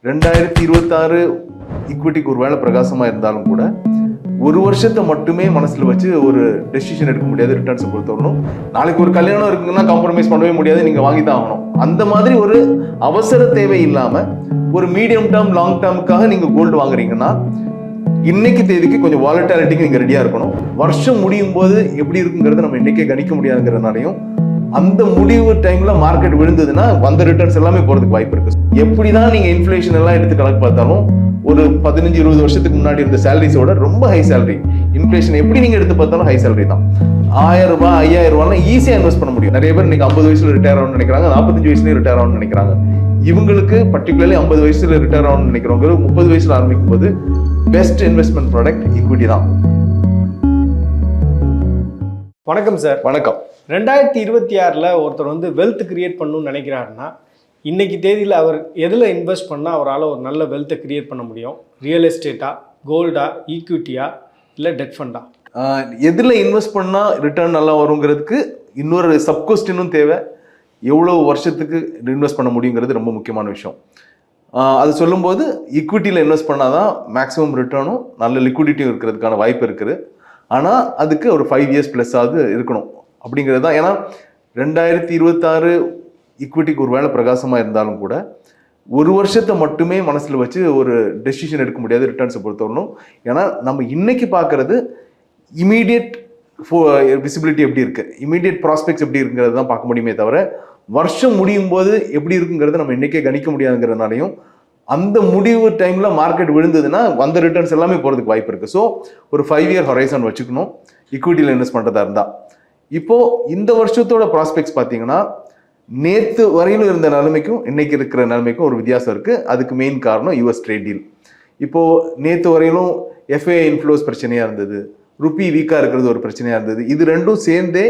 2026 ஈக்விட்டிக்கு ஒரு வேளை பிரகாசமாக இருந்தாலும் கூட ஒரு வருஷத்தை மட்டுமே மனசில் வச்சு ஒரு டெசிஷன் எடுக்க முடியாது. ரிட்டர்ன்ஸை பொறுத்தவரைக்கும் நாளைக்கு ஒரு கல்யாணம் இருக்குங்கன்னா காம்ப்ரமைஸ் பண்ணவே முடியாது, நீங்கள் வாங்கி தான் ஆகணும். அந்த மாதிரி ஒரு அவசர தேவை இல்லாமல் ஒரு மீடியம் டேர்ம் லாங் டேர்முக்காக நீங்கள் கோல்டு வாங்குறீங்கன்னா இன்னைக்கு தேதிக்கு கொஞ்சம் வாலட்டாலிட்டிக்கு நீங்கள் ரெடியாக இருக்கணும். வருஷம் முடியும் போது எப்படி இருக்குங்கிறத நம்ம இன்னைக்கே கணிக்க முடியாதுங்கிறதுனாலையும் அந்த முடிவு டைம்ல மார்க்கெட் விழுந்ததுன்னா வந்த ரிட்டர்ன்ஸ் எல்லாமே போறதுக்கு வாய்ப்பு இருக்கு. எப்படிதான் நீங்க இன்ஃபிளேஷன் எல்லாம் எடுத்து கணக்கு பார்த்தாலும் ஒரு 15-20 வருஷத்துக்கு முன்னாடி இருந்த சேலரிஸோட ரொம்ப ஹை சேலரி. இன்ஃபிளேஷன் எப்படி நீங்க எடுத்து பார்த்தாலும் ஹை சேலரி தான். 1000 ரூபாய் 5000 ரூபாய் ஈஸியா இன்வெஸ்ட் பண்ண முடியும். நிறைய பேர் இன்னைக்கு 50 வயசுல ரிட்டையர் ஆகணும்னு நினைக்கிறாங்க, 45 வயசுலயும் ரிட்டையர் ஆகணும்னு நினைக்கிறாங்க. இவங்களுக்கு பர்டிகுலர்லி 50 வயசுல ரிட்டையர் ஆகணும்னு நினைக்கிறவங்க 30 வயசுல ஆரம்பிக்கும் போது பெஸ்ட் இன்வெஸ்ட்மெண்ட் ப்ராடக்ட் ஈக்விட்டி தான். வணக்கம் சார். வணக்கம். 2026 ஒருத்தர் வெல்த் கிரியேட் பண்ணணும்னு நினைக்கிறாருன்னா இன்னைக்கு தேதியில் அவர் எதில் இன்வெஸ்ட் பண்ணால் அவரால் ஒரு நல்ல வெல்த்தை கிரியேட் பண்ண முடியும்? ரியல் எஸ்டேட்டா, கோல்டா, ஈக்விட்டியா, இல்லை டெட் ஃபண்டா? எதில் இன்வெஸ்ட் பண்ணால் ரிட்டர்ன் நல்லா வருங்கிறதுக்கு இன்னொரு சப்கொஸ்டினும் தேவை. எவ்வளோ வருஷத்துக்கு இன்வெஸ்ட் பண்ண முடியுங்கிறது ரொம்ப முக்கியமான விஷயம். அது சொல்லும்போது ஈக்விட்டியில் இன்வெஸ்ட் பண்ணால் தான் மேக்ஸிமம் ரிட்டர்னும் நல்ல லிக்விடிட்டியும் இருக்கிறதுக்கான வாய்ப்பு இருக்குது. ஆனால் அதுக்கு ஒரு 5 இயர்ஸ் ப்ளஸ் ஆகுது இருக்கணும் அப்படிங்கிறது தான். ஏன்னா 2026 ஈக்விட்டிக்கு ஒரு வேளை பிரகாசமாக இருந்தாலும் கூட ஒரு வருஷத்தை மட்டுமே மனசில் வச்சு ஒரு டெசிஷன் எடுக்க முடியாது ரிட்டர்ன்ஸை பொறுத்தவரைக்கும். ஏன்னா நம்ம இன்னைக்கு பார்க்குறது இமீடியட் விசிபிலிட்டி எப்படி இருக்குது, இமீடியட் ப்ராஸ்பெக்ட்ஸ் எப்படி இருக்குங்கிறது தான் பார்க்க முடியுமே தவிர வருஷம் முடியும் போது எப்படி இருக்குங்கிறத நம்ம இன்னைக்கே கணிக்க முடியாதுங்கிறதுனாலையும் அந்த முடிவு டைமில் மார்க்கெட் விழுந்ததுன்னா வந்த ரிட்டர்ன்ஸ் எல்லாமே போகிறதுக்கு வாய்ப்பு இருக்குது. ஸோ ஒரு 5 இயர் ஹொரைசன் வச்சுக்கணும் ஈக்விட்டியில் இன்வெஸ்ட் பண்ணுறதா இருந்தால். இப்போது இந்த வருஷத்தோட ப்ராஸ்பெக்ட்ஸ் பார்த்தீங்கன்னா நேற்று வரையிலும் இருந்த நிலைமைக்கும் இன்னைக்கு இருக்கிற நிலைமைக்கும் ஒரு வித்தியாசம் இருக்குது. அதுக்கு மெயின் காரணம் யூஎஸ் ட்ரேட் டீல். இப்போது நேற்று வரையிலும் எஃப்ஏ இன்ஃப்ளோஸ் பிரச்சனையாக இருந்தது, ருப்பி வீக்காக இருக்கிறது ஒரு பிரச்சனையாக இருந்தது. இது ரெண்டும் சேர்ந்தே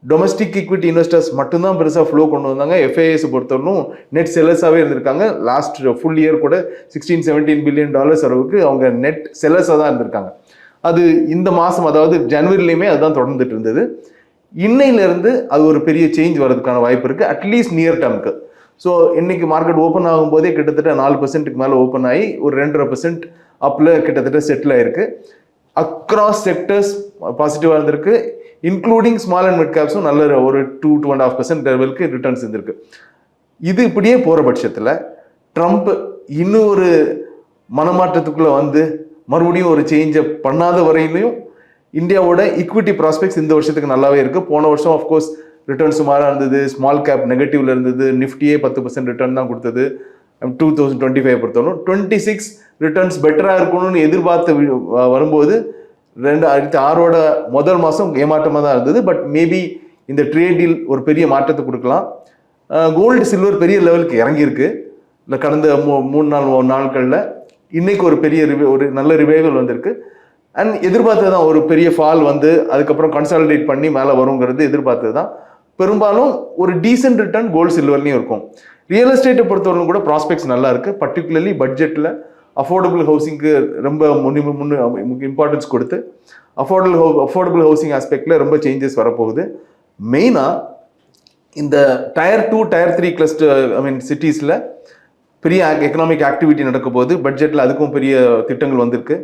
டொமஸ்டிக் ஈக்விட்டி இன்வெஸ்டர்ஸ் மட்டும்தான் பெருசாக ஃப்ளோ கொண்டு வந்தாங்க. எஃப்ஐஎஸ் பொறுத்தவரைக்கும் நெட் செல்லர்ஸாகவே இருந்திருக்காங்க. லாஸ்ட் ஃபுல் இயர் கூட $16-17 பில்லியன் அளவுக்கு அவங்க நெட் செல்லர்ஸாக தான் இருந்திருக்காங்க. அது இந்த மாதம் அதாவது ஜனவரிலையுமே அதுதான் தொடர்ந்துட்டு இருந்தது. இன்னையிலேருந்து அது ஒரு பெரிய சேஞ்ச் வர்றதுக்கான வாய்ப்பு இருக்குது, அட்லீஸ்ட் நியர் டேர்முக்கு. ஸோ இன்னைக்கு மார்க்கெட் ஓப்பன் ஆகும்போதே கிட்டத்தட்ட 4% மேலே ஓப்பன் ஆகி ஒரு 2.5% அப்பில் கிட்டத்தட்ட செட்டில் ஆயிருக்கு. அக்ராஸ் செக்டர்ஸ் பாசிட்டிவாக இருந்திருக்கு, இன்க்ளூடிங் ஸ்மால் அண்ட் மிட் கேப்ஸும் நல்ல ஒரு 2-2.5% லெவலுக்கு ரிட்டர்ன்ஸ் இருந்திருக்கு. இது இப்படியே போகிற பட்சத்தில் ட்ரம்ப் இன்னும் ஒரு மனமாற்றத்துக்குள்ளே வந்து மறுபடியும் ஒரு சேஞ்சை பண்ணாத வரையிலையும் இந்தியாவோட ஈக்விட்டி ப்ராஸ்பெக்ட்ஸ் இந்த வருஷத்துக்கு நல்லாவே இருக்குது. போன வருஷம் ஆஃப்கோர்ஸ் ரிட்டர்ன் சுமாராக இருந்தது, ஸ்மால் கேப் நெகட்டிவ்ல இருந்தது, நிஃப்டியே 10% ரிட்டர்ன் தான் கொடுத்தது 2025 பொறுத்தவரைக்கும். 26 ரிட்டர்ன்ஸ் பெட்டராக இருக்கணும்னு எதிர்பார்த்து வரும்போது 2026 முதல் மாதம் ஏமாற்றமாக தான் இருந்தது. பட் மேபி இந்த ட்ரேட் டீல் ஒரு பெரிய மாற்றத்தை கொடுக்கலாம். கோல்டு சில்வர் பெரிய லெவலுக்கு இறங்கியிருக்கு இல்லை கடந்த 3-4 நாட்களில். இன்னைக்கு ஒரு பெரிய ஒரு நல்ல ரிவைவல் வந்திருக்கு. அண்ட் எதிர்பார்த்தது தான் ஒரு பெரிய ஃபால் வந்து அதுக்கப்புறம் கன்சாலிடேட் பண்ணி மேலே வருங்கிறது எதிர்பார்த்தது தான். பெரும்பாலும் ஒரு டீசென்ட் ரிட்டர்ன் கோல்டு சில்வர்லையும் இருக்கும். ரியல் எஸ்டேட்டை பொறுத்தவரைக்கும் கூட ப்ராஸ்பெக்ட்ஸ் நல்லா இருக்குது. பர்டிகுலர்லி பட்ஜெட்டில் அஃபோர்டபுள் ஹவுசிங்க்கு ரொம்ப இம்பார்ட்டன்ஸ் கொடுத்து அஃபோர்டபுள் ஹவுசிங் ஆஸ்பெக்டில் ரொம்ப சேஞ்சஸ் வரப்போகுது. மெயினாக இந்த Tier 2 Tier 3 கிளஸ்டர் சிட்டிஸில் பெரிய எக்கனாமிக் ஆக்டிவிட்டி நடக்க போகுது. பட்ஜெட்டில் அதுக்கும் பெரிய திட்டங்கள் வந்திருக்கு.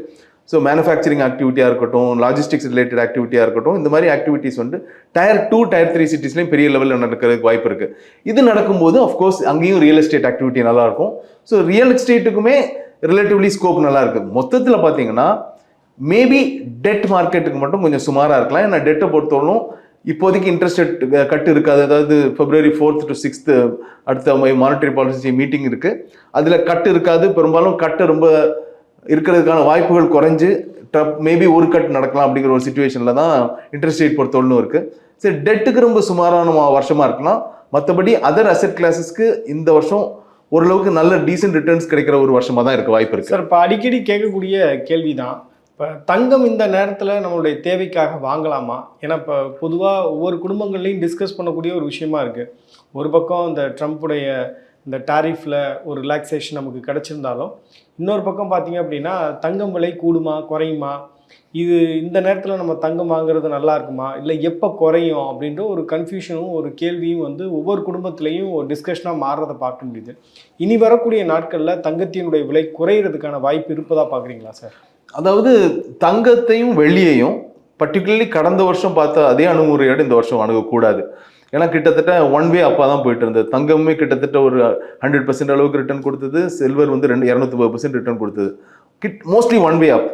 ஸோ மேனுஃபேக்சரிங் ஆக்டிவிட்டியாக இருக்கட்டும், லாஜிஸ்டிக்ஸ் ரிலேட்டட் ஆக்டிவிட்டியாக இருக்கட்டும், இந்த மாதிரி ஆக்டிவிட்டிஸ் Tier 2 Tier 3 சிட்டிஸ்லையும் பெரிய லெவலில் நடக்கிறதுக்கு வாய்ப்பு இருக்குது. இது நடக்கும்போது அஃப்கோர்ஸ் அங்கேயும் ரியல் எஸ்டேட் ஆக்டிவிட்டி நல்லாயிருக்கும். ஸோ ரியல் எஸ்டேட்டுக்குமே ரிலேட்டிவ்லி ஸ்கோப் நல்லா இருக்குது. மொத்தத்தில் பார்த்தீங்கன்னா மேபி டெட் மார்க்கெட்டுக்கு மட்டும் கொஞ்சம் சுமாராக இருக்கலாம். ஏன்னா டெட்டை பொறுத்தவரைக்கும் இப்போதைக்கு இன்ட்ரெஸ்ட் ரேட் கட்டு இருக்காது. அதாவது February 4th to 6th அடுத்த மானிட்டரி பாலிசி மீட்டிங் இருக்குது, அதில் கட்டு இருக்காது. பெரும்பாலும் கட்டு ரொம்ப இருக்கிறதுக்கான வாய்ப்புகள் குறைஞ்சு மேபி ஒரு கட் நடக்கலாம் அப்படிங்கிற ஒரு சுச்சுவேஷனில் தான் இன்ட்ரெஸ்ட் ரேட் பொறுத்தவரைக்கும் இருக்குது. சரி, டெட்டுக்கு ரொம்ப சுமாரான வருஷமாக இருக்கலாம். மற்றபடி அதர் அசெட் கிளாஸஸ்க்கு இந்த வருஷம் ஓரளவுக்கு நல்ல டீசென்ட் ரிட்டர்ன்ஸ் கிடைக்கிற ஒரு வருஷமாக தான் இருக்க வாய்ப்பு இருக்குது. சார், இப்போ அடிக்கடி கேட்கக்கூடிய கேள்வி தான், இப்போ தங்கம் இந்த நேரத்தில் நம்மளுடைய தேவைக்காக வாங்கலாமா? ஏன்னா இப்போ பொதுவாக ஒவ்வொரு குடும்பங்கள்லையும் டிஸ்கஸ் பண்ணக்கூடிய ஒரு விஷயமா இருக்குது. ஒரு பக்கம் இந்த ட்ரம்ப்புடைய இந்த டாரிஃபில் ஒரு ரிலாக்ஸேஷன் நமக்கு கிடச்சிருந்தாலும் இன்னொரு பக்கம் பார்த்தீங்க அப்படின்னா தங்கம் விலை கூடுமா குறையுமா, இது இந்த நேரத்தில் நம்ம தங்கம் வாங்குறது நல்லா இருக்குமா, இல்லை எப்போ குறையும் அப்படின்ற ஒரு கன்ஃபியூஷனும் ஒரு கேள்வியும் வந்து ஒவ்வொரு குடும்பத்திலையும் ஒரு டிஸ்கஷனாக மாறுறதை பார்க்க முடியுது. இனி வரக்கூடிய நாட்களில் தங்கத்தினுடைய விலை குறையிறதுக்கான வாய்ப்பு இருப்பதா பார்க்குறீங்களா சார்? அதாவது தங்கத்தையும் வெள்ளியையும் பர்டிகுலர்லி கடந்த வருஷம் பார்த்த அதே அணுகுமுறையோடு இந்த வருஷம் அணுகக்கூடாது. ஏன்னா கிட்டத்தட்ட ஒன் வே அப்பா தான் போயிட்டு இருந்தது. தங்கமே கிட்டத்தட்ட ஒரு 100% அளவுக்கு ரிட்டர்ன் கொடுத்தது, சில்வர் வந்து 230% ரிட்டர்ன் கொடுத்தது. மோஸ்ட்லி ஒன் வே அப்.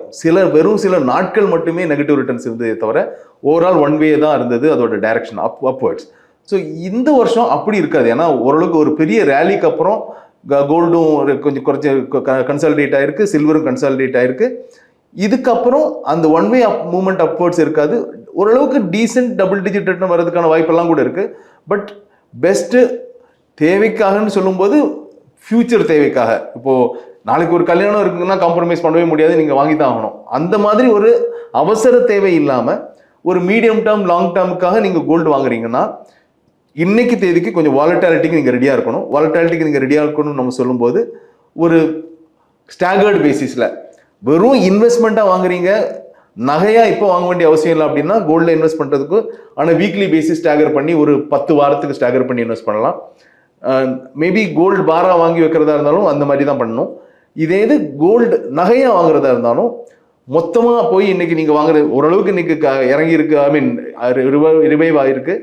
வெறும் சில நாட்கள் மட்டுமே நெகட்டிவ் ரிட்டர்ன்ஸ் இருந்ததே தவிர ஓவரால் ஒன் வே தான் இருந்தது அதோட டைரக்ஷன் அப்வர்ட்ஸ். ஸோ இந்த வருஷம் அப்படி இருக்காது. ஏன்னா ஓரளவுக்கு ஒரு பெரிய ரேலிக்கு அப்புறம் கோல்டும் கொஞ்சம் குறைச்சி கன்சாலிடேட் ஆயிருக்கு, சில்வரும் கன்சாலிடேட் ஆயிருக்கு. இதுக்கப்புறம் அந்த ஒன் வே அப் மூவ்மெண்ட் அப்வர்ட்ஸ் இருக்காது. ஓரளவுக்கு டீசென்ட் டபுள் டிஜிட் ரிட்டர்ன் வரதுக்கான வாய்ப்பெல்லாம் கூட இருக்கு. பட் பெஸ்ட்டு தேவைக்காகன்னு சொல்லும்போது ஃபியூச்சர் தேவைக்காக, இப்போ நாளைக்கு ஒரு கல்யாணம் இருக்குங்கன்னா காம்ப்ரமைஸ் பண்ணவே முடியாது, நீங்கள் வாங்கி தான் ஆகணும். அந்த மாதிரி ஒரு அவசர தேவை இல்லாமல் ஒரு மீடியம் டேர்ம் லாங் டேர்முக்காக நீங்கள் கோல்டு வாங்குறீங்கன்னா இன்னைக்கு தேதிக்கு கொஞ்சம் வாலட்டாலிட்டிக்கு நீங்கள் ரெடியாக இருக்கணும். வாலட்டாலிட்டிக்கு நீங்கள் ரெடியாக இருக்கணும்னு நம்ம சொல்லும்போது ஒரு ஸ்டாகர்டு பேசிஸில் வெறும் இன்வெஸ்ட்மெண்ட்டாக வாங்குறீங்க, நகையாக இப்போ வாங்க வேண்டிய அவசியம் இல்லை அப்படின்னா கோல்டில் இன்வெஸ்ட் பண்ணுறதுக்கு ஆனால் வீக்லி பேசிஸ் ஸ்டாகர் பண்ணி ஒரு 10 வாரத்துக்கு ஸ்டாகர் பண்ணி இன்வெஸ்ட் பண்ணலாம். மேபி கோல்டு பாரா வாங்கி வைக்கிறதா இருந்தாலும் அந்த மாதிரி தான் பண்ணணும். இதே இது கோல்டு நகையாக வாங்குறதா இருந்தாலும் மொத்தமாக போய் இன்னைக்கு நீங்கள் வாங்குறது ஓரளவுக்கு இன்னைக்கு இறங்கி இருக்கு, ஐ மீன் ரிவைவ் ஆகிருக்கு.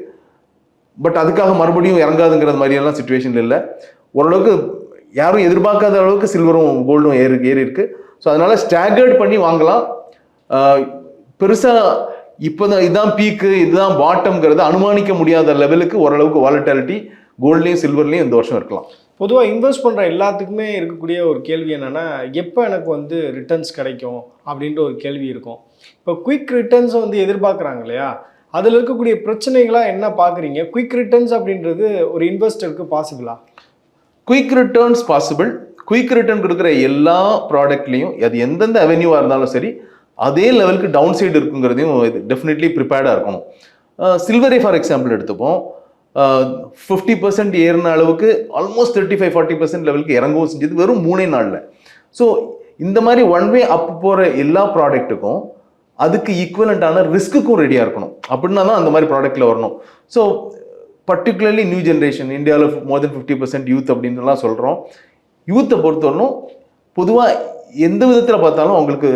பட் அதுக்காக மறுபடியும் இறங்காதுங்கிறது மாதிரியெல்லாம் சுச்சுவேஷன் இல்லை. ஓரளவுக்கு யாரும் எதிர்பார்க்காத அளவுக்கு சில்வரும் கோல்டும் ஏறி இருக்கு. ஸோ அதனால ஸ்டாகர்ட் பண்ணி வாங்கலாம். பெருசாக இப்போதான் இதுதான் பீக்கு இதுதான் பாட்டம்ங்கிறத அனுமானிக்க முடியாத லெவலுக்கு ஓரளவுக்கு வாலட்டாலிட்டி கோல்ட்லேயும் சில்வர்லேயும் இந்த வருஷம் இருக்கலாம். பொதுவாக இன்வெஸ்ட் பண்ணுற எல்லாத்துக்குமே இருக்கக்கூடிய ஒரு கேள்வி என்னென்னா, எப்போ எனக்கு வந்து ரிட்டர்ன்ஸ் கிடைக்கும் அப்படின்ற ஒரு கேள்வி இருக்கும். இப்போ குயிக் ரிட்டர்ன்ஸ் வந்து எதிர்பார்க்குறாங்க இல்லையா, அதில் இருக்கக்கூடிய பிரச்சனைகளாக என்ன பார்க்குறீங்க? குயிக் ரிட்டர்ன்ஸ் அப்படின்றது ஒரு இன்வெஸ்டருக்கு பாசிபிளா? Quick returns possible. Quick return கொடுக்குற எல்லா ப்ராடக்ட்லையும் அது எந்தெந்த அவென்யூவாக இருந்தாலும் சரி அதே லெவலுக்கு டவுன் சைடு இருக்குங்கிறதையும் டெஃபினெட்லி ப்ரிப்பேர்டாக இருக்கணும். சில்வரே ஃபார் எக்ஸாம்பிள் எடுத்துப்போம். 50% ஏறின அளவுக்கு ஆல்மோஸ்ட் 35-40% லெவலுக்கு இறங்கவும் செஞ்சது வெறும் 3 நாளில். ஸோ இந்த மாதிரி ஒன் வே அப் போகிற எல்லா ப்ராடக்ட்டுக்கும் அதுக்கு ஈக்குவலண்டான ரிஸ்க்குக்கும் ரெடியாக இருக்கணும். அப்படின்னா தான் அந்த மாதிரி ப்ராடக்டில் வரணும். ஸோ பர்டிகுலர்லி நியூ ஜென்ரேஷன் இந்தியாவில் மோர் தென் 50% யூத் அப்படின்லாம் சொல்கிறோம். யூத்தை பொறுத்தவரைக்கும் பொதுவாக எந்த விதத்தில் பார்த்தாலும் அவங்களுக்கு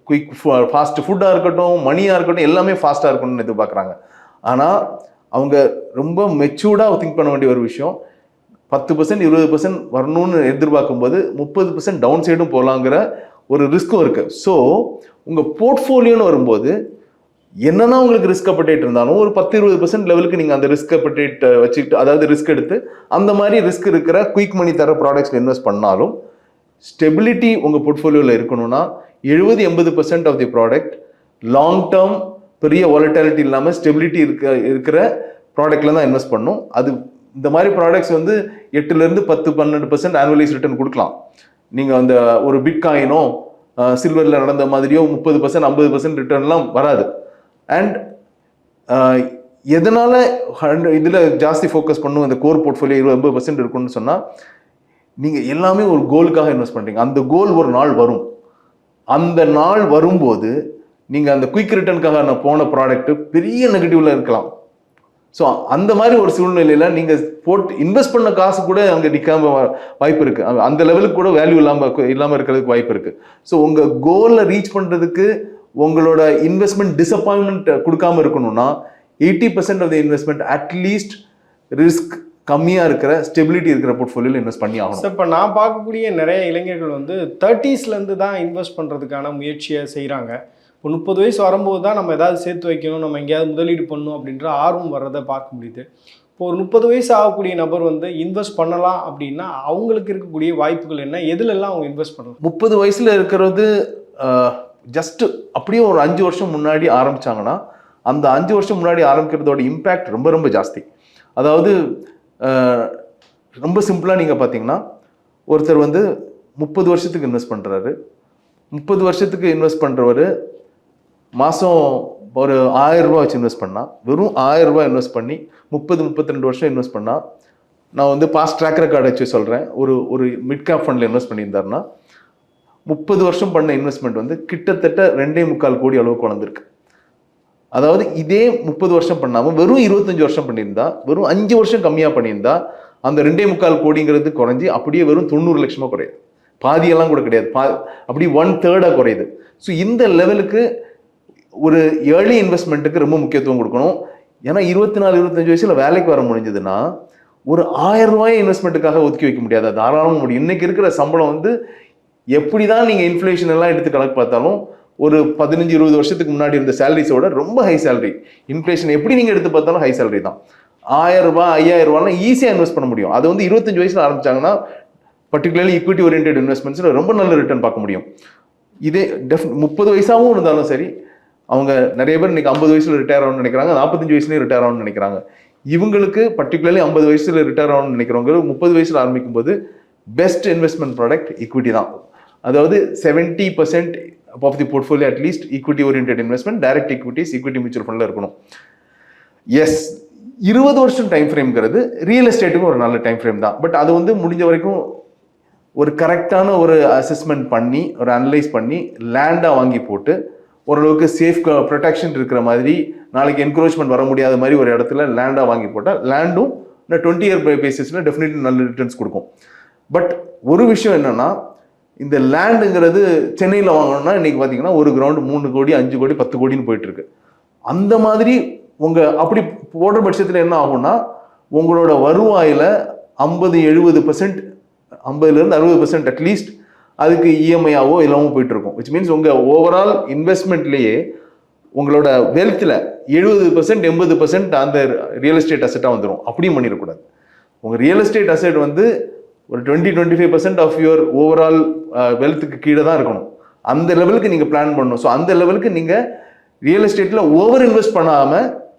குயிக் ஃபாஸ்ட் ஃபுட்டாக இருக்கட்டும், மணியாக இருக்கட்டும், எல்லாமே ஃபாஸ்ட்டாக இருக்கணும்னு எதிர்பார்க்குறாங்க. ஆனால் அவங்க ரொம்ப மெச்சூர்டாக திங்க் பண்ண வேண்டிய ஒரு விஷயம், 10% 20% வரணும்னு எதிர்பார்க்கும்போது 30% டவுன் சைடும் போகலாங்கிற ஒரு ரிஸ்க்கும் இருக்குது. ஸோ உங்கள் போர்ட்ஃபோலியோன்னு வரும்போது என்னன்னா உங்களுக்கு ரிஸ்க் அப்படேட் இருந்தாலும் ஒரு 10-20% லெவலுக்கு நீங்கள் அந்த ரிஸ்க் அப்படேட் வச்சுக்கிட்டு, அதாவது ரிஸ்க் எடுத்து அந்த மாதிரி ரிஸ்க் இருக்கிற குயிக் மணி தர ப்ராடக்ட்ஸ் இன்வெஸ்ட் பண்ணாலும் ஸ்டெபிலிட்டி உங்கள் போர்ட்ஃபோலியோவில் இருக்கணும்னா 70-80% of the product long term பெரிய வாலட்டாலிட்டி இல்லாமல் ஸ்டெபிலிட்டி இருக்கிற ப்ராடக்ட்ல தான் இன்வெஸ்ட் பண்ணணும். அது இந்த மாதிரி ப்ராடக்ட்ஸ் வந்து 8-10-12% ஆனுவலைஸ் ரிட்டர்ன் கொடுக்கலாம். நீங்கள் அந்த ஒரு பிட்காயினோ சில்வரில் நடந்த மாதிரியோ 30%-50% ரிட்டர்ன்லாம் வராது. அண்ட் எதனால் இதில் ஜாஸ்தி ஃபோக்கஸ் பண்ணும் இந்த கோர் போர்ட்ஃபோலியோ 20-80% இருக்குன்னு சொன்னால், நீங்கள் எல்லாமே ஒரு கோலுக்காக இன்வெஸ்ட் பண்ணுறீங்க. அந்த கோல் ஒரு நாள் வரும். அந்த நாள் வரும்போது நீங்கள் அந்த குயிக் ரிட்டர்னுக்காக நான் போன ப்ராடக்ட்டு பெரிய நெகட்டிவ்ல இருக்கலாம். ஸோ அந்த மாதிரி ஒரு சூழ்நிலையில் நீங்கள் போட்டு இன்வெஸ்ட் பண்ண காசு கூட அங்கே நிற்காம வாய்ப்பு இருக்குது. அந்த லெவலுக்கு கூட வேல்யூ இல்லாமல் இருக்கிறதுக்கு வாய்ப்பு இருக்குது. ஸோ உங்கள் கோலை ரீச் பண்ணுறதுக்கு உங்களோட இன்வெஸ்ட்மெண்ட் டிசப்பாயின்மெண்ட் கொடுக்காம இருக்கணும்னா 80% of the investment at least risk கம்மியாக இருக்கிற ஸ்டெபிலிட்டி இருக்கிற போர்ட்ஃபோலியோவில் இன்வெஸ்ட் பண்ணி ஆகணும். சார், இப்போ நான் பார்க்கக்கூடிய நிறைய இளைஞர்கள் வந்து 30ஸ்லேருந்து தான் இன்வெஸ்ட் பண்ணுறதுக்கான முயற்சியை செய்கிறாங்க. இப்போ 30 வயசு வரும்போது தான் நம்ம ஏதாவது சேர்த்து வைக்கணும், நம்ம எங்கேயாவது முதலீடு பண்ணணும் அப்படின்ற ஆர்வம் வர்றதை பார்க்க முடியுது. இப்போ ஒரு 30 வயசு ஆகக்கூடிய நபர் வந்து இன்வெஸ்ட் பண்ணலாம் அப்படின்னா அவங்களுக்கு இருக்கக்கூடிய வாய்ப்புகள் என்ன, எதுலெல்லாம் அவங்க இன்வெஸ்ட் பண்ணலாம்? 30 வயசில் இருக்கிறது ஜஸ்ட் அப்படியே ஒரு 5 வருஷம் முன்னாடி ஆரம்பித்தாங்கன்னா அந்த 5 வருஷம் முன்னாடி ஆரம்பிக்கிறதோட இம்பேக்ட் ரொம்ப ரொம்ப ஜாஸ்தி. அதாவது ரொம்ப சிம்பிளாக நீங்கள் பார்த்தீங்கன்னா, ஒருத்தர் வந்து 30 வருஷத்துக்கு இன்வெஸ்ட் பண்ணுறாரு. 30 வருஷத்துக்கு இன்வெஸ்ட் பண்ணுறவர் மாதம் ஒரு 1000 ரூபா வச்சு இன்வெஸ்ட் பண்ணால், வெறும் 1000 ரூபா இன்வெஸ்ட் பண்ணி 30-32 வருஷம் இன்வெஸ்ட் பண்ணால், நான் வந்து பாஸ்ட் ட்ராக் ரெக்கார்ட் வச்சு சொல்கிறேன், ஒரு மிட் கேப் ஃபண்டில் இன்வெஸ்ட் பண்ணியிருந்தாருன்னா 30 வருஷம் பண்ண இன்வெஸ்ட்மெண்ட் வந்து கிட்டத்தட்ட 2.25 கோடி அளவுக்கு வளர்ந்துருக்கு. அதாவது இதே 30 வருஷம் பண்ணாமல் வெறும் 25 வருஷம் பண்ணியிருந்தா, வெறும் 5 வருஷம் கம்மியாக பண்ணியிருந்தா, அந்த 2.25 கோடிங்கிறது குறைஞ்சி அப்படியே வெறும் 90 லட்சமாக குறையுது. பாதியெல்லாம் கூட கிடையாது, அப்படி 1/3 குறையுது. ஸோ இந்த லெவலுக்கு ஒரு ஏர்லி இன்வெஸ்ட்மெண்ட்டுக்கு ரொம்ப முக்கியத்துவம் கொடுக்கணும். ஏன்னா 24-25 வயசுல வேலைக்கு வர முடிஞ்சதுன்னா ஒரு 1000 ரூபாய் இன்வெஸ்ட்மெண்ட்டுக்காக ஒதுக்கி வைக்க முடியாது, தாராளமாக முடியும். இன்னைக்கு இருக்கிற சம்பளம் வந்து எப்படி தான் நீங்கள் இன்ஃப்ளேஷன் எல்லாம் எடுத்து கணக்கு பார்த்தாலும் ஒரு 15-20 வருஷத்துக்கு முன்னாடி இருந்த சேலரிஸோட ரொம்ப ஹை சேலரி. இன்ஃப்ளேஷன் எப்படி நீங்கள் எடுத்து பார்த்தாலும் ஹை சேலரி தான். 1000 ரூபாய் 5000 ரூபாய்லாம் ஈஸியாக இன்வெஸ்ட் பண்ண முடியும். அது வந்து 25 வயசுல ஆரம்பிச்சாங்கன்னா பர்டிகுலர்லி ஈக்விட்டி ஓரியன்டட் இன்வெஸ்ட்மெண்ட்ஸில் ரொம்ப நல்ல ரிட்டர்ன் பார்க்க முடியும். இதே 30 வயசாகவும் இருந்தாலும் சரி, அவங்க நிறைய பேர் இன்னைக்கு 50 வயசுல ரிட்டையர் ஆகணும்னு நினைக்கிறாங்க, 45 வயசுலேயும் ரிட்டையர் ஆகணும்னு நினைக்கிறாங்க. இவங்களுக்கு பர்டிகுலர்லி 50 வயசுல ரிட்டையர் ஆகணும்னு நினைக்கிறவங்க 30 வயசுல ஆரம்பிக்கும் போது பெஸ்ட் இன்வெஸ்ட்மெண்ட் ப்ராடக்ட் ஈக்விட்டி தான். அதாவது 70% of the portfolio at least equity oriented investment, direct equities, equity mutual ஃபண்டில் இருக்கணும். எஸ், 20 வருஷம் டைம் ஃப்ரேம்ங்கிறது ரியல் எஸ்டேட்டுக்கும் ஒரு நல்ல டைம் ஃப்ரேம் தான். பட் அது வந்து முடிஞ்ச வரைக்கும் ஒரு கரெக்டான ஒரு அசஸ்மெண்ட் பண்ணி, ஒரு அனலைஸ் பண்ணி, லேண்டாக வாங்கி போட்டு ஓரளவுக்கு சேஃப் ப்ரொடெக்ஷன் இருக்கிற மாதிரி, நாளைக்கு என்க்ரோச்மெண்ட் வர முடியாத மாதிரி ஒரு இடத்துல லேண்டாக வாங்கி போட்டால் லேண்டும் 20 இயர் பேசிஸில் டெஃபினெட்லி நல்ல ரிட்டர்ன்ஸ் கொடுக்கும். பட் ஒரு விஷயம் என்னன்னா, இந்த லேண்டுங்கிறது சென்னையில் வாங்கணும்னா இன்னைக்கு பார்த்தீங்கன்னா ஒரு கிரவுண்டு 3 கோடி 5 கோடி 10 கோடின்னு போயிட்டு இருக்கு. அந்த மாதிரி அப்படி போடுற பட்சத்தில் என்ன ஆகும்னா, உங்களோட வருவாயில் 50-70%, 50-60% அட்லீஸ்ட் அதுக்கு இஎம்ஐயாவோ இல்லாமல் போயிட்டு இருக்கும். விச் மீன்ஸ் உங்கள் ஓவரால் இன்வெஸ்ட்மெண்ட்லேயே உங்களோட வெல்த்தில் 70% 80% அந்த ரியல் எஸ்டேட் அசெட்டாக வந்துடும். அப்படியும் பண்ணிடக்கூடாது. உங்கள் ரியல் எஸ்டேட் அசெட் வந்து ஒரு 20-25% ஆஃப் யுவர் ஓவரால் வெல்த்துக்கு கீழே தான் இருக்கணும். அந்த லெவலுக்கு நீங்கள் பிளான் பண்ணணும். ஸோ அந்த லெவலுக்கு நீங்கள் ரியல் எஸ்டேட்டில் ஓவர் இன்வெஸ்ட் பண்ணாமல்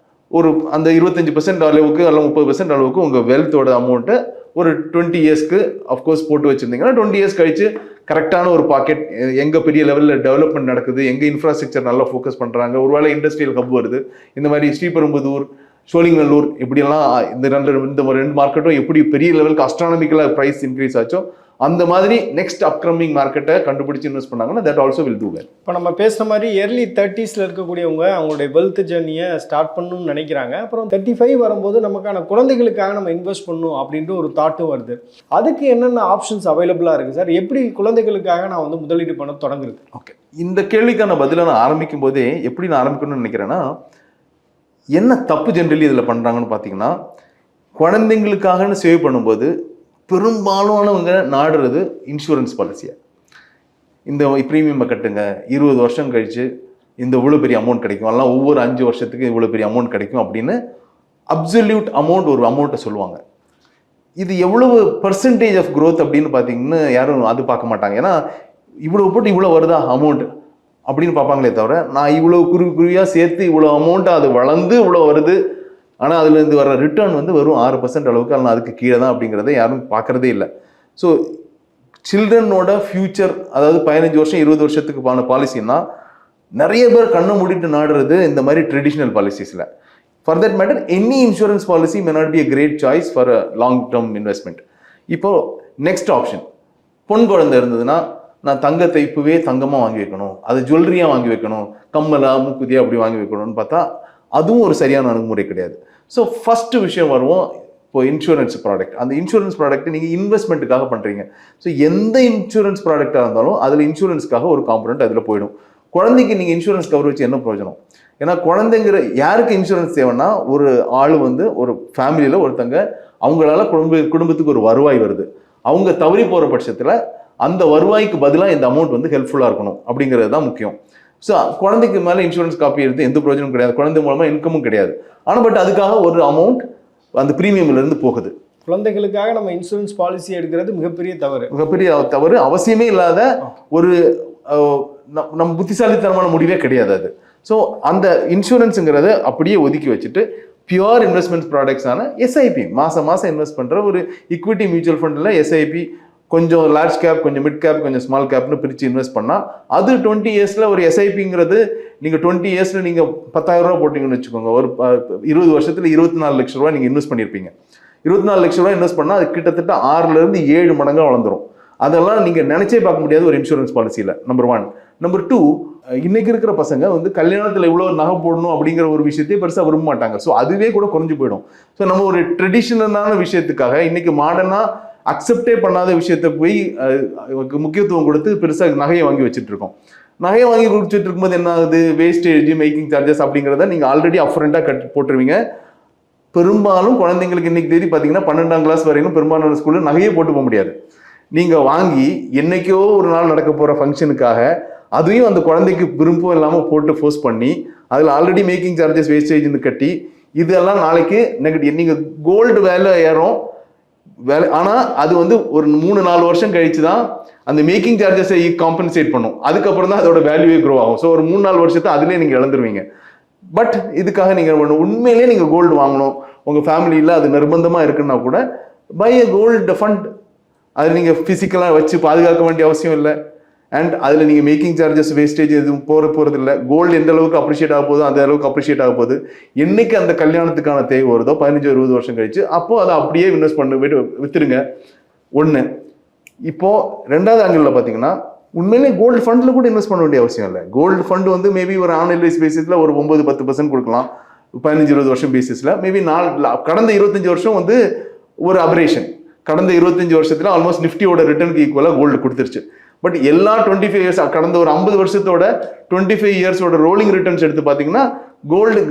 ஒரு அந்த 25% அளவுக்கு அல்ல 30% அளவுக்கு உங்கள் வெல்த்தோட அமௌண்ட்டை ஒரு 20 இயர்ஸ்க்கு அஃப்கோர்ஸ் போட்டு வச்சுருந்தீங்கன்னா 20 இயர்ஸ் கழிச்சு கரெக்டான ஒரு பாக்கெட், எங்கே பெரிய லெவலில் டெவலப்மெண்ட் நடக்குது, எங்கே இன்ஃப்ராஸ்ட்ரக்சர் நல்லா ஃபோக்கஸ் பண்ணுறாங்க, ஒருவேளை இண்டஸ்ட்ரியல் ஹப் வருது, இந்த மாதிரி ஸ்ரீபெரும்புதூர், சோழிங்கநல்லூர் இப்படியெல்லாம் இந்த 2 மார்க்கெட்டும் எப்படி பெரிய லெவலுக்கு அஸ்ட்ரானமிக்கலாக ப்ரைஸ் இன்க்ரீஸ் ஆச்சோ அந்த மாதிரி நெக்ஸ்ட் அப்கமிங் மார்க்கெட்டை கண்டுபிடிச்சு இன்வெஸ்ட் பண்ணாங்கன்னா that also will do well. இப்போ நம்ம பேசுகிற மாதிரி early 30s இருக்கக்கூடியவங்க அவங்களுடைய வெல்த் ஜேர்னியை ஸ்டார்ட் பண்ணணும்னு நினைக்கிறாங்க. அப்புறம் 35 வரும்போது நமக்கான குழந்தைகளுக்காக நம்ம இன்வெஸ்ட் பண்ணணும் அப்படின்ற ஒரு தாட்டும் வருது. அதுக்கு என்னென்ன ஆப்ஷன்ஸ் அவைலபிளாக இருக்குது சார்? எப்படி குழந்தைகளுக்காக நான் வந்து முதலீடு பண்ண தொடங்குறது? ஓகே, இந்த கேள்விக்கான பதிலை நான் ஆரம்பிக்கும் போதே எப்படி நான் ஆரம்பிக்கணும்னு நினைக்கிறேன்னா, என்ன தப்பு ஜென்ரலி இதில் பண்ணுறாங்கன்னு பார்த்தீங்கன்னா, குழந்தைங்களுக்காகன்னு சேவ் பண்ணும்போது பெரும்பாலானவங்க நாடுறது இன்சூரன்ஸ் பாலிசியை. இந்த ப்ரீமியம் கட்டுங்க, 20 வருஷம் கழிச்சு இந்த இவ்வளோ பெரிய அமௌண்ட் கிடைக்கும், எல்லாம் ஒவ்வொரு 5 வருஷத்துக்கு இவ்வளோ பெரிய அமௌண்ட் கிடைக்கும் அப்படின்னு அப்சல்யூட் அமௌண்ட் ஒரு அமௌண்ட்டை சொல்லுவாங்க. இது எவ்வளவு பர்சன்டேஜ் ஆஃப் க்ரோத் அப்படின்னு பார்த்தீங்கன்னு யாரும் அது பார்க்க மாட்டாங்க. ஏன்னா இவ்வளோ போட்டு இவ்வளோ வருதா அமௌண்ட் அப்படின்னு பார்ப்பாங்களே தவிர, நான் இவ்வளோ குருவியாக சேர்த்து இவ்வளோ அமௌண்ட்டாக அது வளர்ந்து இவ்வளோ வருது, ஆனால் அதுலேருந்து வர ரிட்டர்ன் வந்து வெறும் 6% அளவுக்கு, ஆனால் அதுக்கு கீழே தான் அப்படிங்கிறத யாரும் பார்க்குறதே இல்லை. ஸோ சில்ட்ரனோட ஃபியூச்சர், அதாவது 15 வருஷம் 20 வருஷத்துக்கு பான பாலிசின்னா நிறைய பேர் கண்ணை மூடிட்டு நாடுறது இந்த மாதிரி ட்ரெடிஷ்னல் பாலிசிஸில். For that matter any insurance policy may not be a great choice for a long term investment. இப்போது நெக்ஸ்ட் ஆப்ஷன், பொன் குழந்தை இருந்ததுன்னா நான் தங்கத்தை இப்போவே தங்கமாக வாங்கி வைக்கணும், அது ஜுவல்லரியாக வாங்கி வைக்கணும், கம்மலா மூக்குதியாக அப்படி வாங்கி வைக்கணும்னு பார்த்தா அதுவும் ஒரு சரியான அணுகுமுறை கிடையாது. ஸோ ஃபஸ்ட்டு விஷயம் வருவோம், இப்போ இன்சூரன்ஸ் ப்ராடக்ட். அந்த இன்சூரன்ஸ் ப்ராடக்ட் நீங்கள் இன்வெஸ்ட்மெண்ட்டுக்காக பண்ணுறீங்க. ஸோ எந்த இன்சூரன்ஸ் ப்ராடக்டாக இருந்தாலும் அதில் இன்சூரன்ஸ்க்காக ஒரு காம்பனண்ட் அதில் போயிடும். குழந்தைக்கு நீங்கள் இன்சூரன்ஸ் கவர் வச்சு என்ன பிரயோஜனம்? ஏன்னா குழந்தைங்கிற யாருக்கு இன்சூரன்ஸ் தேவைன்னா, ஒரு ஆள் வந்து ஒரு ஃபேமிலியில் ஒருத்தங்க அவங்களால குடும்பத்துக்கு ஒரு வருவாய் வருது, அவங்க தவறி போகிற பட்சத்தில் அந்த வருவாய்க்கு பதிலாக இந்த அமௌண்ட் வந்து ஹெல்ப்ஃபுல்லாக இருக்கணும் அப்படிங்கிறது தான் முக்கியம். ஸோ குழந்தைக்கு மேலே இன்சூரன்ஸ் காப்பி எடுத்து எந்த பிரயோஜனமும் கிடையாது, குழந்தை மூலமாக இன்கமும் கிடையாது. ஆனால் பட் அதுக்காக ஒரு அமௌண்ட் அந்த ப்ரீமியம்லேருந்து போகுது. குழந்தைகளுக்காக நம்ம இன்சூரன்ஸ் பாலிசி எடுக்கிறது மிகப்பெரிய தவறு, அவசியமே இல்லாத ஒரு நம்ம புத்திசாலித்தனமான முடிவே கிடையாது அது. ஸோ அந்த இன்சூரன்ஸுங்கிறத அப்படியே ஒதுக்கி வச்சுட்டு பியூர் இன்வெஸ்ட்மெண்ட் ப்ராடக்ட்ஸான எஸ்ஐபி, மாதம் இன்வெஸ்ட் பண்ணுற ஒரு ஈக்விட்டி மியூச்சுவல் ஃபண்டில் எஸ்ஐபி, கொஞ்சம் லார்ஜ் கேப், கொஞ்சம் மிட் கேப், கொஞ்சம் ஸ்மால் கேப்னு பிரித்து இன்வெஸ்ட் பண்ணால் அது 20 இயர்ஸில் ஒரு எஸ்ஐபிங்கிறது நீங்கள் 20 இயர்ஸில் நீங்கள் 10,000 ரூபா போட்டிங்கன்னு வச்சுக்கோங்க, ஒரு 20 வருஷத்தில் 24 லட்ச ரூபா நீங்கள் இன்வெஸ்ட் பண்ணியிருப்பீங்க. 24 லட்ச ரூபா இன்வெஸ்ட் பண்ணால் அது கிட்டத்தட்ட 6லேருந்து 7 மடங்காக வளர்ந்துடும். அதெல்லாம் நீங்கள் நினைச்சே பார்க்க முடியாது ஒரு இன்சூரன்ஸ் பாலிசியில். நம்பர் 1. நம்பர் 2, இன்னைக்கு இருக்கிற பசங்க வந்து கல்யாணத்தில் இவ்வளோ நகை போடணும் அப்படிங்கிற ஒரு விஷயத்தையே பெருசாக விரும்ப மாட்டாங்க. ஸோ அதுவே கூட குறைஞ்சு போயிடும். ஸோ நம்ம ஒரு ட்ரெடிஷ்னலான விஷயத்துக்காக இன்னைக்கு மாடர்னாக அக்செப்டே பண்ணாத விஷயத்த போய் முக்கியத்துவம் கொடுத்து பெருசாக நகையை வாங்கி வச்சுட்டு இருக்கோம். நகையை வாங்கி கொடுத்துட்டு இருக்கும்போது என்ன ஆகுது, வேஸ்டேஜ், மேக்கிங் சார்ஜஸ் அப்படிங்கிறத நீங்கள் ஆல்ரெடி அப்ரண்டாக போட்டுருவீங்க. பெரும்பாலும் குழந்தைங்களுக்கு இன்னைக்கு தேதி பார்த்தீங்கன்னா 12ஆம் கிளாஸ் வரைக்கும் பெரும்பாலான ஸ்கூலில் நகையை போட்டு போக முடியாது. நீங்கள் வாங்கி என்னைக்கோ ஒரு நாள் நடக்க போகிற ஃபங்க்ஷனுக்காக அதையும் அந்த குழந்தைக்கு விருப்பம் இல்லாமல் போட்டு ஃபோர்ஸ் பண்ணி அதில் ஆல்ரெடி மேக்கிங் சார்ஜஸ் வேஸ்டேஜ்னு கட்டி இதெல்லாம் நாளைக்கு நெகட்டிவ். நீங்கள் கோல்டு வேலை ஏறும் வேலை, ஆனால் அது வந்து ஒரு 3-4 வருஷம் கழிச்சு தான் அந்த மேக்கிங் சார்ஜஸை காம்பன்சேட் பண்ணும். அதுக்கப்புறம் தான் அதோட வேல்யூவே க்ரோ ஆகும். ஸோ ஒரு 3-4 வருஷத்தை அதிலே நீங்கள் இழந்துருவீங்க. பட் இதுக்காக நீங்கள் உண்மையிலேயே நீங்கள் கோல்டு வாங்கணும், உங்கள் ஃபேமிலியில் அது நிர்பந்தமாக இருக்குன்னா கூட பை எ கோல்டு ஃபண்ட். அதில் நீங்கள் ஃபிசிக்கலாக வச்சு பாதுகாக்க வேண்டிய அவசியம் இல்லை. அண்ட் அதில் நீங்கள் மேக்கிங் சார்ஜஸ் வேஸ்டேஜ் எதுவும் போகிறது இல்லை. கோல்டு எந்த அளவுக்கு அப்ரிஷியேட் ஆக போகுதோ அந்த அளவுக்கு அப்ரிஷியேட் ஆக போகுது. என்னைக்கு அந்த கல்யாணத்துக்கான தேவை வருதோ 15-20 வருஷம் கழிச்சு அப்போ அதை அப்படியே இன்வெஸ்ட் பண்ணி வித்துருங்க. 1. இப்போ 2வது ஆங்கிளில் பார்த்தீங்கன்னா உண்மையிலே கோல்டு ஃபண்டில் கூட இன்வெஸ்ட் பண்ண வேண்டிய அவசியம் இல்லை. கோல்டு ஃபண்ட் வந்து மேபி ஒரு ஆனுவல் பேசிஸில் ஒரு 9-10% கொடுக்கலாம். 15-20 வருஷம் பேசிஸில் மேபி கடந்த 25 வருஷம் வந்து ஒரு அபரேஷன். கடந்த 25 வருஷத்துல ஆல்மோஸ்ட் நிஃப்டியோட ரிட்டர்னுக்கு ஈக்குவலாக கோல்டு கொடுத்துருச்சு. பட் எல்லா 25 இயர்ஸ் கடந்த ஒரு 50 வருஷத்தோட 25 இயர்ஸோட ரோலிங் ரிட்டர்ன்ஸ் எடுத்து பார்த்தீங்கன்னா கோல்டு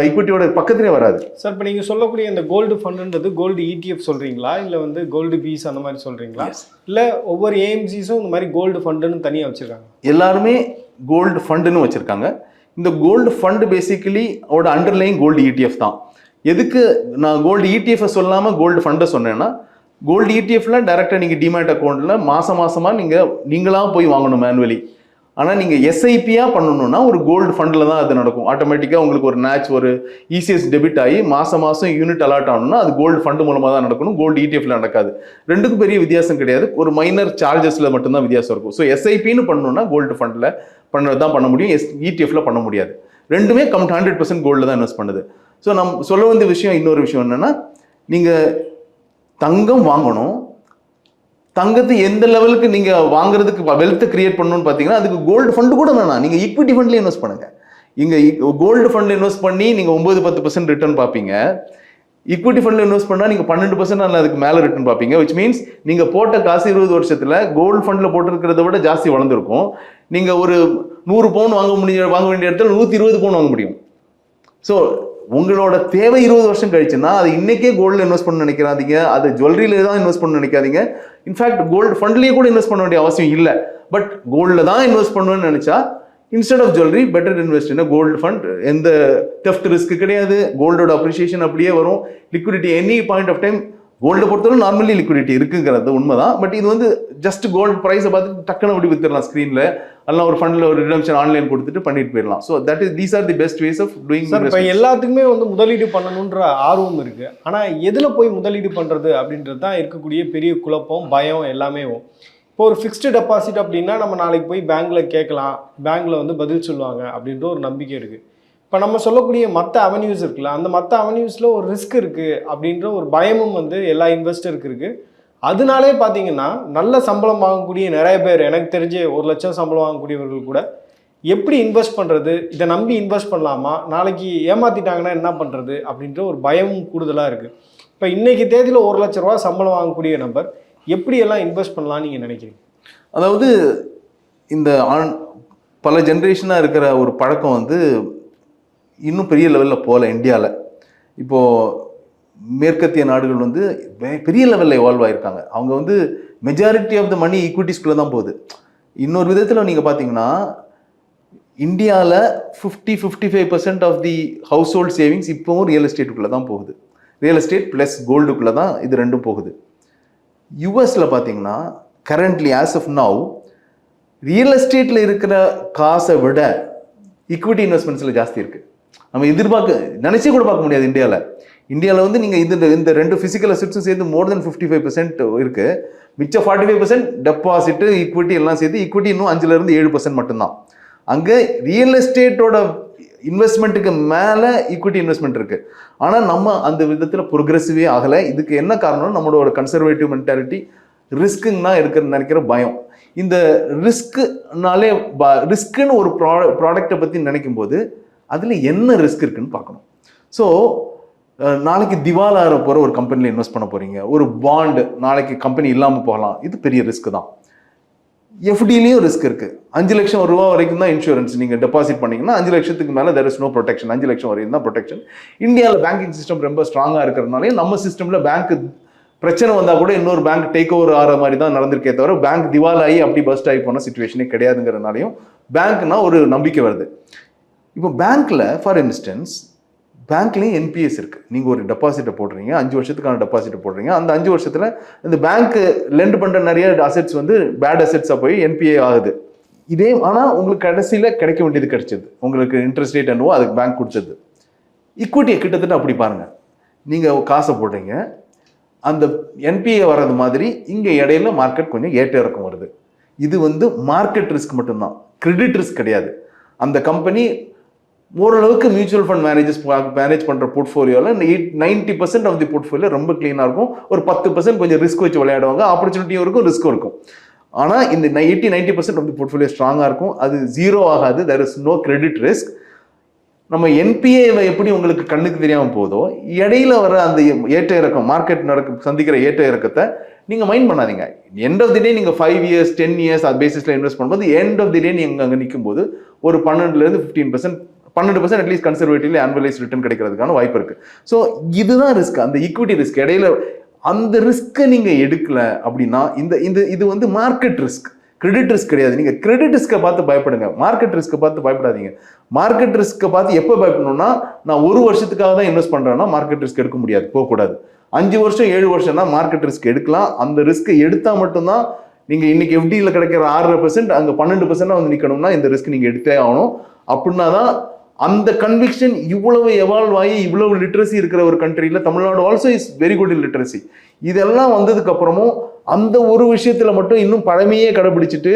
ஈக்விட்டியோட பக்கத்திலே வராது. சார், இப்போ நீங்கள் சொல்லக்கூடிய இந்த கோல்டு ஃபண்டுன்றது கோல்டு இடிஎஃப் சொல்கிறீங்களா, இல்லை வந்து கோல்டு பீஸ் அந்த மாதிரி சொல்கிறீங்களா, இல்லை ஒவ்வொரு ஏஎம்சிஸும் இந்த மாதிரி கோல்டு ஃபண்டுன்னு தனியாக வச்சுருக்காங்க? எல்லாருமே கோல்டு ஃபண்டுன்னு வச்சுருக்காங்க. இந்த கோல்டு ஃபண்டு பேசிக்கலி அவரோட அண்டர்லைங் கோல்டு இடிஎஃப் தான். எதுக்கு நான் கோல்டு இடிஎஃப் சொல்லாமல் கோல்டு ஃபண்டை சொன்னேன்னா, கோல்டு இடிஎஃப்ல டைரெக்டாக நீங்கள் டிமேட் அக்கௌண்ட்டில் மாதமாக நீங்களாக போய் வாங்கணும் மேனுவலி. ஆனால் நீங்கள் எஸ்ஐபியாக பண்ணணும்னா ஒரு கோல்டு ஃபண்டில் தான் அது நடக்கும். ஆட்டோமேட்டிக்காக உங்களுக்கு ஒரு ஒரு இசிஎஸ் டெபிட் ஆகி மாதம் யூனிட் அலாட் ஆகணும்னா அது கோல்டு ஃபண்டு மூலமாக தான் நடக்கணும். கோல்டு இடிஎஃப்ல நடக்காது. ரெண்டுக்கும் பெரிய வித்தியாசம் கிடையாது. ஒரு மைனர் சார்ஜஸில் மட்டும்தான் வித்தியாசம் இருக்கும். ஸோ எஸ்ஐபின்னு பண்ணணும்னா கோல்டு ஃபண்டில் பண்ண முடியும், இடிஎஃப்ல பண்ண முடியாது. ரெண்டுமே 100% கோல்டில் தான் இன்வெஸ்ட் பண்ணுது. ஸோ நம்ம சொல்ல வேண்டிய விஷயம், இன்னொரு விஷயம் என்னென்னா, நீங்கள் தங்கம் வாங்கணும். தங்கத்தை எந்த லெவலுக்கு நீங்கள் வாங்குறதுக்கு வெல்த்தை கிரியேட் பண்ணணும்னு பார்த்தீங்கன்னா அதுக்கு கோல்டு ஃபண்டு கூட வேணாம். நீங்கள் ஈக்விட்டி ஃபண்ட்லேயே இன்வெஸ்ட் பண்ணுங்க. இங்கே கோல்டு ஃபண்டில் இன்வெஸ்ட் பண்ணி நீங்கள் 9-10% ரிட்டர்ன் பார்ப்பீங்க. ஈக்விட்டி ஃபண்டில் இன்வெஸ்ட் பண்ணால் நீங்கள் 12% அல்ல அதுக்கு மேலே ரிட்டர்ன் பார்ப்பீங்க. விச் மீன்ஸ் நீங்கள் போட்ட காசு 20 வருஷத்தில் கோல்டு ஃபண்டில் போட்டிருக்கிறத விட ஜாஸ்தி வளர்ந்துருக்கும். நீங்கள் ஒரு 100 பவுன் வாங்க வேண்டிய இடத்துல 120 பவுன் வாங்க முடியும். ஸோ உங்களோட தேவை 20 வருஷம் கழிச்சுன்னா அது இன்னைக்கே கோல்டில் இன்வெஸ்ட் பண்ண நினைக்காதீங்க, அது ஜுவல்லரியில தான் இன்வெஸ்ட் பண்ண நினைக்காதீங்க. இன்ஃபேக்ட் கோல்டு ஃபண்ட்லேயே கூட இன்வெஸ்ட் பண்ண வேண்டிய அவசியம் இல்லை. பட் கோல்டில் தான் இன்வெஸ்ட் பண்ணணும்னு நினைச்சா instead of jewellery better invest in gold fund. எந்த தெஃப்ட் ரிஸ்க் கிடையாது. கோல்டோட அப்ரிசியேஷன் அப்படியே வரும். Liquidity any point of time கோல்டை பொறுத்தவரை நார்மலி லிக்விடிட்டி இருக்குங்கிறது உண்மைதான். பட் இது வந்து ஜஸ்ட் கோல்டு ப்ரைஸை பார்த்து டக்குன்னு அப்படி வித்துடலாம் ஸ்க்ரீனில். அதெல்லாம் ஒரு ஃபண்டில் ஒரு ரிடம்ஷன் ஆன்லைன் கொடுத்துட்டு பண்ணிட்டு போயிடலாம். So these are the best ways of doing. Sir, இப்போ எல்லாத்துக்குமே வந்து முதலீடு பண்ணணுன்ற ஆர்வம் இருக்குது. ஆனால் எதில் போய் முதலீடு பண்ணுறது அப்படின்றது தான் இருக்கக்கூடிய பெரிய குழப்பம், பயம் எல்லாமே. இப்போ ஒரு ஃபிக்ஸ்டு டெபாசிட் அப்படின்னா நம்ம நாளைக்கு போய் பேங்க்கில் கேட்கலாம், பேங்க்கில் வந்து பதில் சொல்லுவாங்க அப்படின்ற ஒரு நம்பிக்கை இருக்குது. இப்போ நம்ம சொல்லக்கூடிய மற்ற அவென்யூஸ் இருக்குல்ல, அந்த மற்ற அவென்யூஸில் ஒரு ரிஸ்க் இருக்குது அப்படின்ற ஒரு பயமும் வந்து எல்லா இன்வெஸ்டருக்கு இருக்குது. அதனாலே பார்த்தீங்கன்னா நல்ல சம்பளம் வாங்கக்கூடிய நிறைய பேர், எனக்கு தெரிஞ்சு 1 லட்சம் சம்பளம் வாங்கக்கூடியவர்கள் கூட எப்படி இன்வெஸ்ட் பண்ணுறது, இதை நம்பி இன்வெஸ்ட் பண்ணலாமா, நாளைக்கு ஏமாற்றிட்டாங்கன்னா என்ன பண்ணுறது அப்படின்ற ஒரு பயமும் கூடுதலாக இருக்குது. இப்போ இன்றைக்கி தேதியில் 1 லட்ச ரூபா சம்பளம் வாங்கக்கூடிய நபர் எப்படியெல்லாம் இன்வெஸ்ட் பண்ணலாம்னு நீங்கள் நினைக்கிறீங்க? அதாவது இந்த பல ஜென்ரேஷனாக இருக்கிற ஒரு பழக்கம் வந்து இன்னும் பெரிய லெவலில் போகல இந்தியாவில். இப்போது மேற்கத்திய நாடுகள் வந்து பெரிய லெவலில் எவால்வ் ஆகிருக்காங்க. அவங்க வந்து மெஜாரிட்டி ஆஃப் த மணி ஈக்விட்டிஸ்குள்ளே தான் போகுது. இன்னொரு விதத்தில் நீங்கள் பார்த்தீங்கன்னா இந்தியாவில் 50-55% of the household savings இப்போவும் ரியல் எஸ்டேட்டுக்குள்ளே தான் போகுது. ரியல் எஸ்டேட் ப்ளஸ் கோல்டுக்குள்ளே தான் இது ரெண்டும் போகுது. யூஎஸில் பார்த்தீங்கன்னா currently as of now real எஸ்டேட்டில் இருக்கிற காசை விட ஈக்விட்டி இன்வெஸ்ட்மெண்ட்ஸில் ஜாஸ்தி இருக்குது. நம்ம நினச்சே கூட பார்க்க முடியாது. இந்தியாவில் வந்து நீங்கள் இந்த 2 ஃபிசிக்கல் அசெட்ஸும் சேர்த்து மோர் தென் 55% இருக்குது. மிச்சம் 45% டெபாசிட்டு ஈக்விட்டி எல்லாம் சேர்த்து ஈக்விட்டி இன்னும் 5-7% மட்டும்தான். அங்கே ரியல் எஸ்டேட்டோட இன்வெஸ்ட்மெண்ட்டுக்கு மேலே ஈக்விட்டி இன்வெஸ்ட்மெண்ட் இருக்குது. ஆனால் நம்ம அந்த விதத்தில் ப்ரோக்ரெசிவே ஆகலை. இதுக்கு என்ன காரணம்? நம்மளோட கன்சர்வேட்டிவ் மென்டாலிட்டி, ரிஸ்க்குன்னா நினைக்கிற பயம். இந்த ரிஸ்க்குனாலே ரிஸ்க்குன்னு ஒரு ப்ராடக்டை பற்றி நினைக்கும் போது அதில் என்ன ரிஸ்க் இருக்குன்னு பார்க்கணும். ஸோ நாளைக்கு திவாலாக போகிற ஒரு கம்பெனியில் இன்வெஸ்ட் பண்ண போகிறீங்க, ஒரு பாண்டு நாளைக்கு கம்பெனி இல்லாமல் போகலாம், இது பெரிய ரிஸ்க் தான். எஃப்டிலையும் ரிஸ்க் இருக்குது. 5 லட்சம் ரூபா வரைக்கும் தான் இன்சூரன்ஸ். நீங்கள் டெபாசிட் பண்ணிங்கன்னா 5 லட்சத்துக்கு மேலே there is no protection. 5 லட்சம் வரைக்கும் தான் ப்ரொடெக்ஷன். இந்தியாவில் பேங்கிங் சிஸ்டம் ரொம்ப ஸ்ட்ராங்காக இருக்கிறதுனாலே நம்ம சிஸ்டமில் பேங்க் பிரச்சனை வந்தால் கூட இன்னொரு பேங்க் டேக் ஓவர் ஆகிற மாதிரி தான் நடந்திருக்கே தவிர பேங்க் திவாலாகி அப்படி பஸ்ட் ஆகி போன சிச்சுவேஷனே கிடையாதுங்கிறனாலையும் பேங்க்னா ஒரு நம்பிக்கை வருது. இப்போ பேங்க்கில் ஃபார் இன்ஸ்டன்ஸ் பேங்க்லேயும் என்பிஎஸ் இருக்குது. நீங்கள் ஒரு டெபாசிட்டை போடுறீங்க, 5 வருஷத்துக்கான டெபாசிட்டை போடுறீங்க. அந்த 5 வருஷத்தில் இந்த பேங்க் லெண்ட் பண்ணுற நிறைய அசெட்ஸ் வந்து பேட் அசெட்ஸாக போய் என்பிஏ ஆகுது. இதே ஆனால் உங்களுக்கு கடைசியில் கிடைக்க வேண்டியது கிடைச்சது, உங்களுக்கு இன்ட்ரெஸ்ட் ரேட் என்னவோ அதுக்கு பேங்க் கொடுத்தது. ஈக்விட்டியை கிட்டத்தட்ட அப்படி பாருங்கள். நீங்கள் காசை போடுறீங்க, அந்த என்பிஏ வர்றது மாதிரி இங்கே இடையில மார்க்கெட் கொஞ்சம் ஏற்ற இறக்கம் வருது. இது வந்து மார்க்கெட் ரிஸ்க் மட்டும்தான், கிரெடிட் ரிஸ்க் கிடையாது. அந்த கம்பெனி ஓரளவுக்கு மியூச்சுவல் ஃபண்ட் மேனேஜ் பண்ணுற போர்ட்ஃபோலியோவில் 90% ஆஃப் தி போர்ட்ஃபோலியோ ரொம்ப க்ளீனாக இருக்கும். ஒரு 10% கொஞ்சம் ரிஸ்க் வச்சு விளையாடுவாங்க, ஆப்பர்ச்சுனிட்டியும் இருக்கும், ரிஸ்க்கும் இருக்கும். ஆனால் இந்த 80-90% ஆஃப் தி போர்ட்ஃபோலியோ ஸ்ட்ராங்காக இருக்கும். அது ஜீரோ ஆகாது, there is no credit risk. நம்ம என்பிஏவை எப்படி உங்களுக்கு கண்ணுக்கு தெரியாமல் போதோ, இடையில வர அந்த ஏற்ற இறக்கம், மார்க்கெட் சந்திக்கிற ஏற்ற இறக்கத்தை நீங்கள் மைண்ட் பண்ணாதீங்க. எண்ட் ஆஃப் தி டே நீங்கள் 5 years 10 years அது பேசிஸில் இன்வெஸ்ட் பண்ணும்போது எண்ட் ஆஃப் தி டே நீங்கள் அங்கே நிற்கும் போது ஒரு 12% அட்லீஸ்ட் கன்சர்வேட்டிவ்லி ஆனுவலைஸ் ரிட்டர்ன் கிடைக்கிறதுக்கான வாய்ப்பு இருக்குது. ஸோ இதுதான் ரிஸ்க், அந்த ஈக்விட்டி ரிஸ்க். இடையில அந்த ரிஸ்க்கை நீங்கள் எடுக்கல அப்படின்னா இது வந்து மார்க்கெட் ரிஸ்க், கிரெடிட் ரிஸ்க் கிடையாது. நீங்கள் கிரெடிட் ரிஸ்க்கை பார்த்து பயப்படுங்க, மார்க்கெட் ரிஸ்க்கை பார்த்து பயப்படாதீங்க. மார்க்கெட் ரிஸ்க்கை பார்த்து எப்போ பயப்படணும்னா, நான் 1 வருஷத்துக்காக தான் இன்வெஸ்ட் பண்ணுறேன்னா மார்க்கெட் ரிஸ்க் எடுக்க முடியாது, போகக்கூடாது. 5 வருஷம் 7 வருஷம் தான் மார்க்கெட் ரிஸ்க் எடுக்கலாம். அந்த ரிஸ்க்கை எடுத்தால் மட்டும்தான் நீங்கள் இன்னைக்கு எஃப்டியில் கிடைக்கிற 6% அங்கே 12% வந்து நிற்கணும்னா இந்த ரிஸ்க் நீங்கள் எடுத்தே ஆகணும். அப்படின்னா தான் அந்த கன்விக்ஷன் இவ்வளவு எவால்வ் ஆகி இவ்வளவு லிட்ரஸி இருக்கிற ஒரு கண்ட்ரியில் Tamil Nadu also is very good in literacy. இதெல்லாம் வந்ததுக்கு அப்புறமும் அந்த ஒரு விஷயத்தில் மட்டும் இன்னும் பழமையே கடைபிடிச்சிட்டு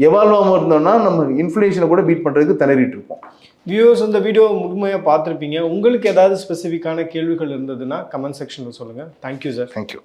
எவால்வ் ஆகாமல் இருந்தோம்னா நம்ம இன்ஃப்ளேஷனை கூட பீட் பண்ணுறதுக்கு திணறிட்டு இருப்போம். வியூவர்ஸ் இந்த வீடியோ முழுமையாக பார்த்துருப்பீங்க. உங்களுக்கு ஏதாவது ஸ்பெசிஃபிக்கான கேள்விகள் இருந்ததுன்னா கமெண்ட் செக்ஷனில் சொல்லுங்கள். Thank you sir. தேங்க்யூ.